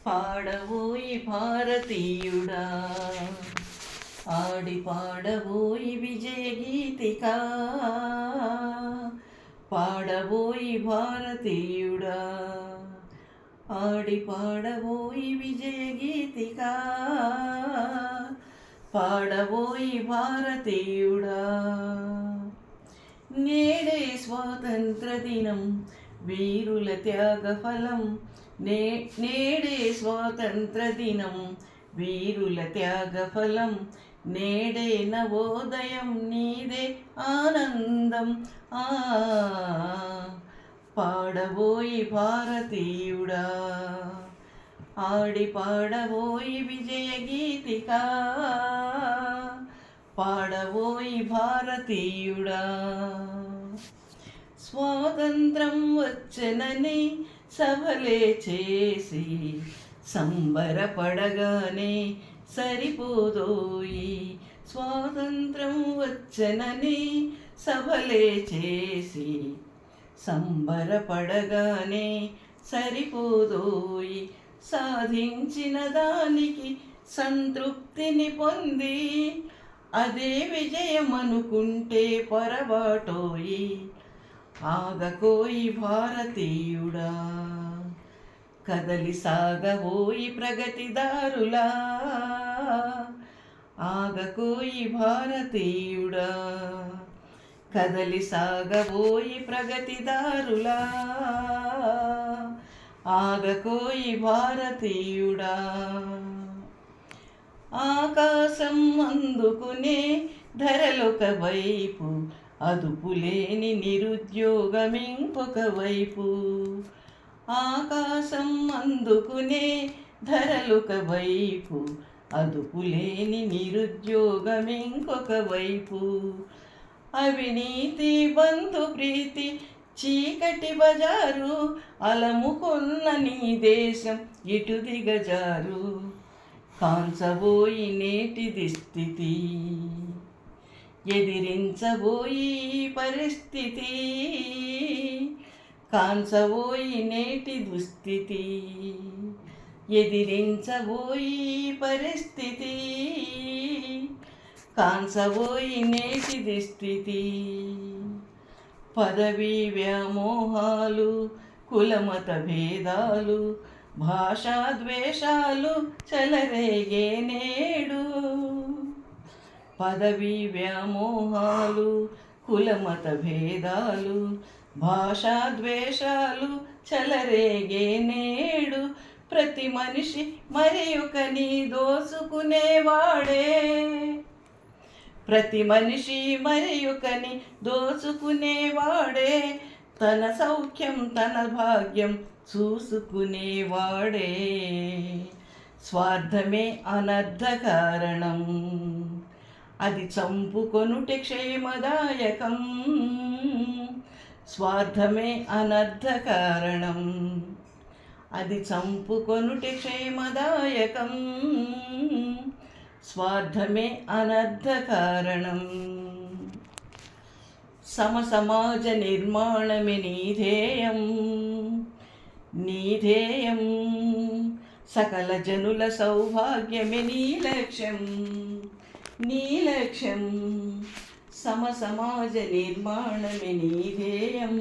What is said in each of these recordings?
పాడవోయి భారతీయుడా, ఆడి పాడవోయి విజయ గీతికా. పాడవోయి భారతీయుడా, ఆడి పాడవోయి విజయ గీతికా. పాడవోయి భారతీయుడా, నేడే స్వాతంత్ర దినం వీరుల త్యాగ ఫలం. నేడే స్వాతంత్ర దినం వీరుల త్యాగ ఫలం. నేడే నవోదయం నీదే ఆనందం. పాడబోయి భారతీయుడా, ఆడి పాడబోయి విజయ గీతికా. పాడబోయి భారతీయుడా, స్వాతంత్రం వచ్చనని సభలే చేసి సంబరపడగానే సరిపోదోయి. స్వాతంత్రం వచ్చనని సభలే చేసి సంబరపడగానే సరిపోదోయి. సాధించిన దానికి సంతృప్తిని పొంది అదే విజయం అనుకుంటే పొరబాటోయి. ఆగకోయి భారతీయుడా, కదలి సాగబోయి ప్రగతిదారులా. ఆగకోయి భారతీయుడా, కదలి సాగబోయి ప్రగతిదారులా. ఆగకోయి భారతీయుడా, ఆకాశం అందుకునే ధరలొక వైపు, అదుపులేని నిరుద్యోగం ఇంకొక వైపు. ఆకాశం అందుకునే ధరలొక వైపు, అదుపులేని నిరుద్యోగం ఇంకొక వైపు. అవినీతి బంధు ప్రీతి చీకటి బజారు, అలముకొన్న నీ దేశం ఇటు దిగజారు. కాంచబోయి నేటిది స్థితి, ఎదిరించబోయి పరిస్థితి. కాంచబోయి నేటి దుస్థితి, ఎదిరించబోయి పరిస్థితి. కాంచబోయి నేటిది స్థితి. పదవీ వ్యామోహాలు, కులమత భేదాలు, భాషాద్వేషాలు చెలరేగే నేడు. పదవీ వ్యామోహాలు, కులమత భేదాలు, భాషాద్వేషాలు చెలరేగే నేడు. ప్రతి మనిషి మరి ఒకని దోసుకునేవాడే. ప్రతి మనిషి మరి ఒకని దోసుకునేవాడే. తన సౌఖ్యం తన భాగ్యం చూసుకునేవాడే. స్వార్థమే అనర్థ కారణం, అది చంపుకొనుటే క్షేమదాయకం. స్వార్థమే అనర్థ కారణం, అది చంపుకొనుటే క్షేమదాయకం. స్వార్థమే అనర్థ కారణం. సమసమాజ నిర్మాణమే నీ ధ్యేయం, నీ ధ్యేయం. సకల జనుల సౌభాగ్యమే నీ లక్ష్యం, నీ లక్ష్యం. సమసమాజ నిర్మాణమే నీ ధ్యేయం,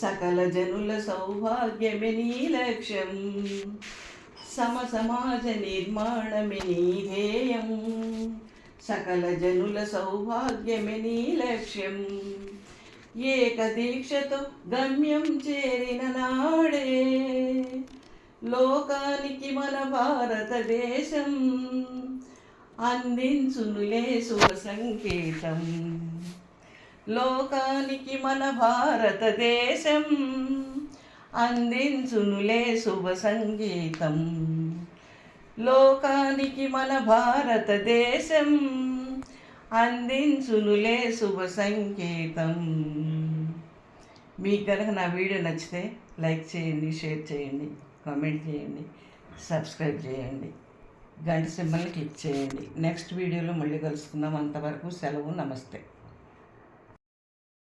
సకల జనుల సౌభాగ్యమే నీ లక్ష్యం. సమసమాజ నిర్మాణమే నీ ధ్యేయం, సకల జనుల సౌభాగ్యమే నీ లక్ష్యం. ఏకదీక్షతో గమ్యం చేరిన నాడే లోకానికి మన భారతదేశం అందించునులే శుభ సంకేతం. లోకానికి మన భారతదేశం అందించునులే శుభ సంగీతం. లోకానికి మన భారతదేశం అందించునులే శుభ సంకేతం. మీకు కనుక నా వీడియో నచ్చితే లైక్ చేయండి, షేర్ చేయండి, కామెంట్ చేయండి, సబ్స్క్రైబ్ చేయండి, గంట సింబల్ని క్లిక్ చేయండి. నెక్స్ట్ వీడియోలో మళ్ళీ కలుసుకుందాం. అంతవరకు సెలవు. నమస్తే.